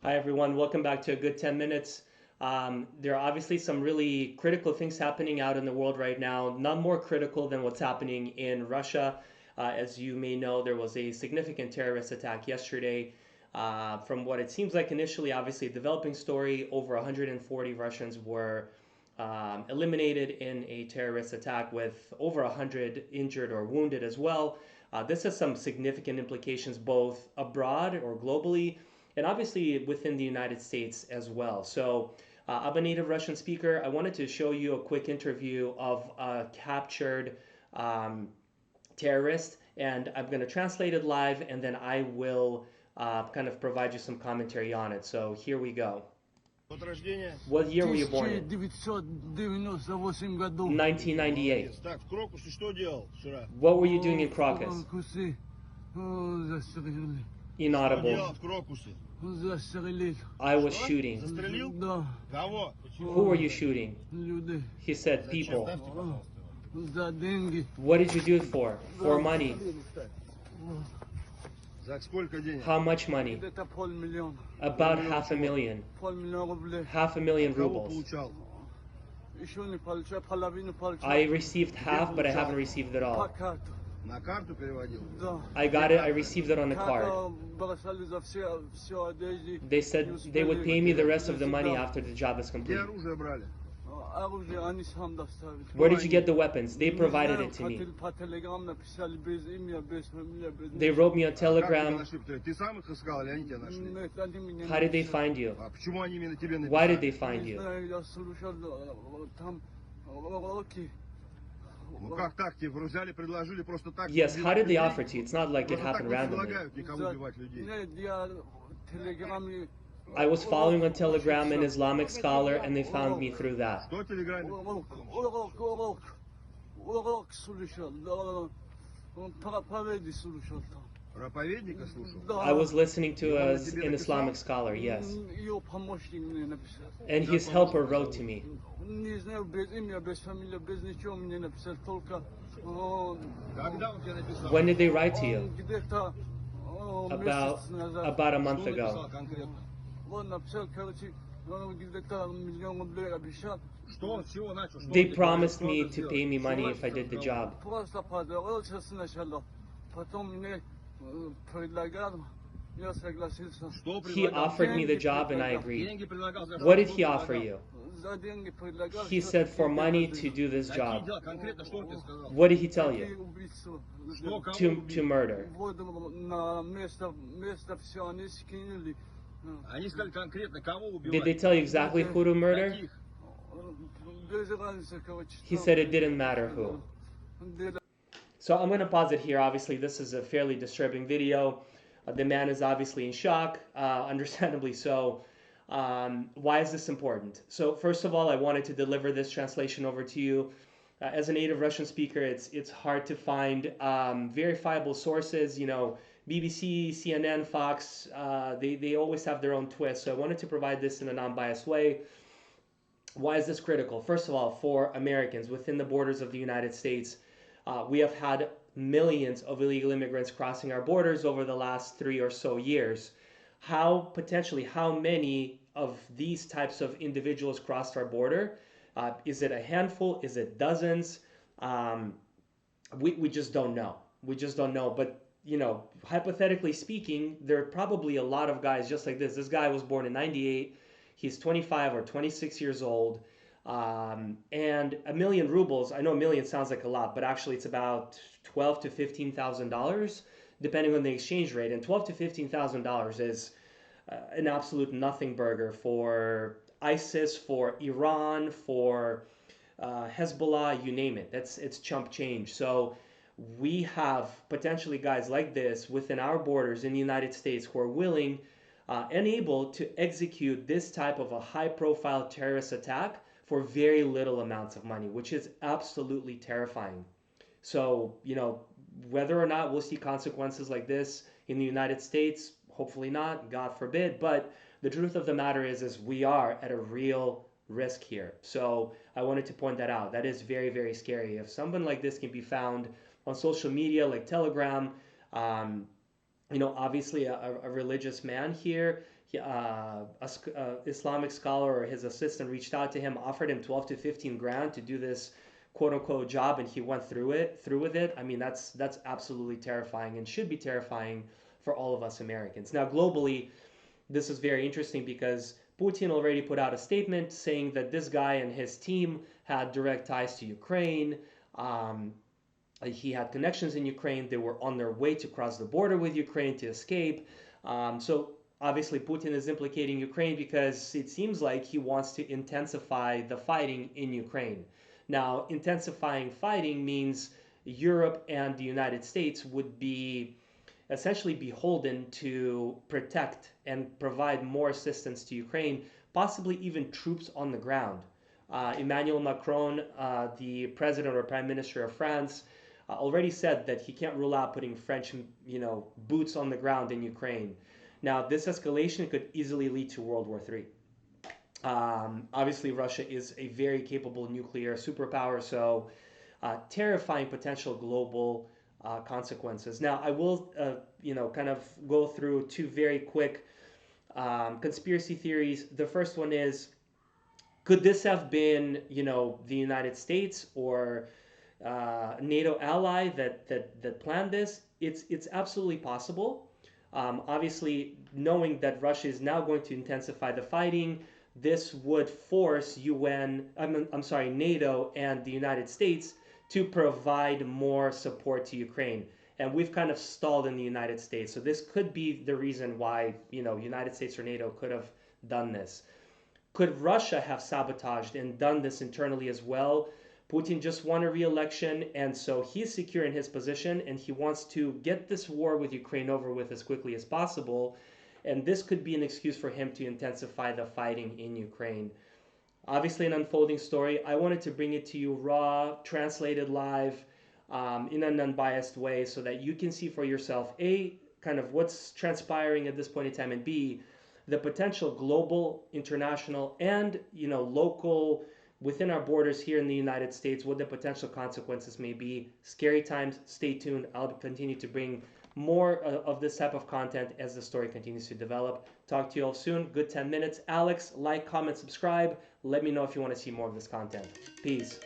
Hi, everyone. Welcome back to A Good 10 Minutes. There are obviously some really critical things happening out in the world right now, none more critical than what's happening in Russia. As you may know, there was a significant terrorist attack yesterday. From what it seems like initially, obviously a developing story, over 140 Russians were eliminated in a terrorist attack with over 100 injured or wounded as well. This has some significant implications both abroad or globally and obviously within the United States as well. So, I'm a native Russian speaker. I wanted to show you a quick interview of a captured um, terrorist, and I'm going to translate it live, and then I will kind of provide you some commentary on it. So, here we go. Год рождения? What year were you born in? 1998 году. 1998. Молодец. Так, в Крокусе что делал вчера? What were you doing in Cracus? Крокусе застрелили. Что Inaudible. делал в Крокусе? Застрелил. I was shooting. Застрелил? Да, Кого? Who were you shooting? люди. He said people. Ставьте, пожалуйста. За деньги. What did you do it for? For money. За сколько денег? How much money? Где-то полмиллиона. About half a million. Полмиллиона рублей. Half a million Кого rubles. получал? Еще не получал, половину получал. I received half, but I haven't received it По all. карту. На карту переводил? Да. I got it, I received it on the card. Карта бросали за все одежды. They said they would pay me the rest of the money after the job is Где complete. оружие брали? Оружие они сам доставили. Where did you get the weapons? They provided it to me. По телеграмму написали без имя, без фамилии, без They wrote me on Как тебя Telegram. нашли? Ты сам их искал или они тебя нашли? Нет, они меня How did they написали. find you? А почему они именно тебе Why did написали? they find Не you? знаю, я слушал там уроки. Ну как так? Тебе взяли, предложили просто так? Yes, how did they людей? offer to you? It's not like it Просто так happened не randomly. предлагают никому убивать людей. Нет, я в телеграме I was following on Telegram an Islamic scholar, and they found me through that. Что в Телеграме? урок слушал, да, он проповеди слушал там. Проповедника слушал? Да. I was listening to an Islamic scholar, yes. Ее помощник мне написал. And his helper wrote to me. Не знаю, без имя, без фамилии, без ничего мне написал, только Когда он тебе написал? When did they write to you? где-то About месяц назад. about a month Что написал ago. конкретно? Он написал, короче, где-то миллион рублей обещал. Что он, с чего начал? Что They он тебе promised говорил, me что to он pay me сделал? money Что if I did the job. Просто поздоровался сначала, потом мне предлагал, я согласился. Что He предлагал? offered me the job and I agreed. Деньги предлагал. За What что did he он offer предлагал? you? За деньги предлагал. He что said for тебе money надо. to do this Какие job. дела? Конкретно что он тебе сказал? What did he tell Какие you? убийства? Что, кого To убили? murder. Воду на место все они скинули. Они сказали конкретно, кого Did they убивать? tell you exactly who to murder? Каких? Без разницы, короче. He said it didn't matter who. So I'm going to pause it here. Obviously, this is a fairly disturbing video. The man is obviously in shock, understandably so. Why is this important? So first of all, I wanted to deliver this translation over to you. As a native Russian speaker, it's hard to find verifiable sources. You know, BBC, CNN, Fox, they always have their own twist. So I wanted to provide this in a non-biased way. Why is this critical? First of all, for Americans within the borders of the United States, we have had millions of illegal immigrants crossing our borders over the last 3 or so years. How many of these types of individuals crossed our border? Is it a handful? Is it dozens? Um, we just don't know. We just don't know. But, you know, hypothetically speaking, there are probably a lot of guys just like this. This guy was born in 98. He's 25 or 26 years old. And a million rubles, I know a million sounds like a lot, but actually it's about 12 to $15,000 depending on the exchange rate. And 12 to $15,000 is an absolute nothing burger for ISIS, for Iran, for Hezbollah, you name it. It's chump change. So we have potentially guys like this within our borders in the United States who are willing and able to execute this type of a high-profile terrorist attack for very little amounts of money, which is absolutely terrifying. So, you know, whether or not we'll see consequences like this in the United States, hopefully not, God forbid, but the truth of the matter is we are at a real risk here. So I wanted to point that out. That is very, very scary. If someone like this can be found on social media like Telegram, you know, obviously a religious man here, Islamic scholar or his assistant reached out to him, offered him 12 to 15 grand to do this quote unquote job, and he went through with it. I mean, that's absolutely terrifying and should be terrifying for all of us Americans. Now, globally, this is very interesting because Putin already put out a statement saying that this guy and his team had direct ties to Ukraine. Um, he had connections in Ukraine. They were on their way to cross the border with Ukraine to escape. So obviously, Putin is implicating Ukraine because it seems like he wants to intensify the fighting in Ukraine. Now, intensifying fighting means Europe and the United States would be essentially beholden to protect and provide more assistance to Ukraine, possibly even troops on the ground. Emmanuel Macron, the president or prime minister of France, already said that he can't rule out putting French, boots on the ground in Ukraine. Now, this escalation could easily lead to World War III. Obviously, Russia is a very capable nuclear superpower, so terrifying potential global consequences. Now, I will, kind of go through two very quick conspiracy theories. The first one is, could this have been, the United States or NATO ally that planned this? It's absolutely possible. Obviously, knowing that Russia is now going to intensify the fighting, this would force NATO and the United States to provide more support to Ukraine. And we've kind of stalled in the United States. So this could be the reason why, United States or NATO could have done this. Could Russia have sabotaged and done this internally as well? Putin just won a re-election, and so he's secure in his position, and he wants to get this war with Ukraine over with as quickly as possible. And this could be an excuse for him to intensify the fighting in Ukraine. Obviously, an unfolding story. I wanted to bring it to you raw, translated live, in an unbiased way so that you can see for yourself, A, kind of what's transpiring at this point in time, and B, the potential global, international, and local within our borders here in the United States, what the potential consequences may be. Scary times. Stay tuned. I'll continue to bring more of this type of content as the story continues to develop. Talk to you all soon. Good 10 minutes. Alex, like, comment, subscribe. Let me know if you want to see more of this content. Peace.